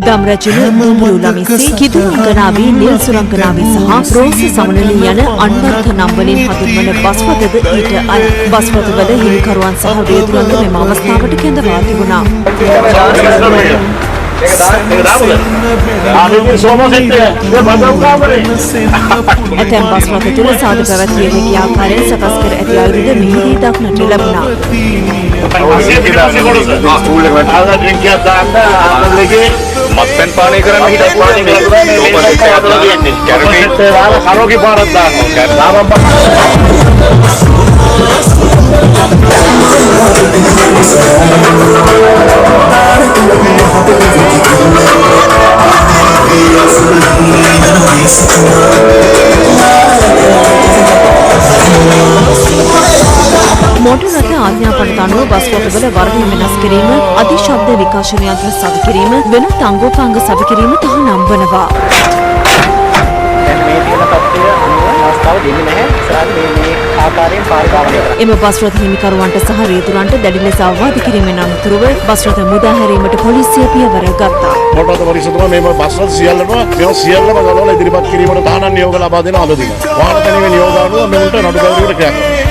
දම්රජුල දුම්රියුලමිසි කිදුරංගනාවේ නිල් සුරංගනාවේ සහ රෝස සමනලී යන අන්වර්ථ නම් වලින් හඳුන්වන බස්වතද ඊට අය. බස්වතවල හිමිකරුවන් සහ වේදුරන්ද මෙම අවස්ථාවට කැඳවා තිබුණා. ඇතැම් බස්වත තුළ සාදු පැවැත්විය හැකි ආකාරයෙන් සකස් කර ඇති අයුරුද මෙහිදී දක්නට ලැබුණා. මත්පැන් පානය කරන්න හිටපු කැරෝගේ පාරක් දානවා. මෝටර් රථ ආඥාපනට අනුව බස්වතවල වර්ණය වෙනස් කිරීම, අධිශබ්ද විකාශන යන්ත්‍ර සවි කිරීම, වෙනත් අංගෝපාංග සවි කිරීම තහනම් වනවා. එම බස් රථ හිමිකරුවන්ට සහ රේතුරන්ට දැඩි ලෙස අවවාද කිරීමෙන් අනතුරුව බස් රථ මුදා හැරීමට පොලිසිය පියවර ගත්තා. මෝටර් රථ පරිශෝධන මේ බස් රථ සියල්ලම ගලවලා ඉදිරිපත් කිරීමට තහනම් නියෝග ලබා දෙන අද දින. වාහන තනිව නියෝග අනුව මෙවුන්ට නඩු පැවරීමට ක්‍රියා කරනවා.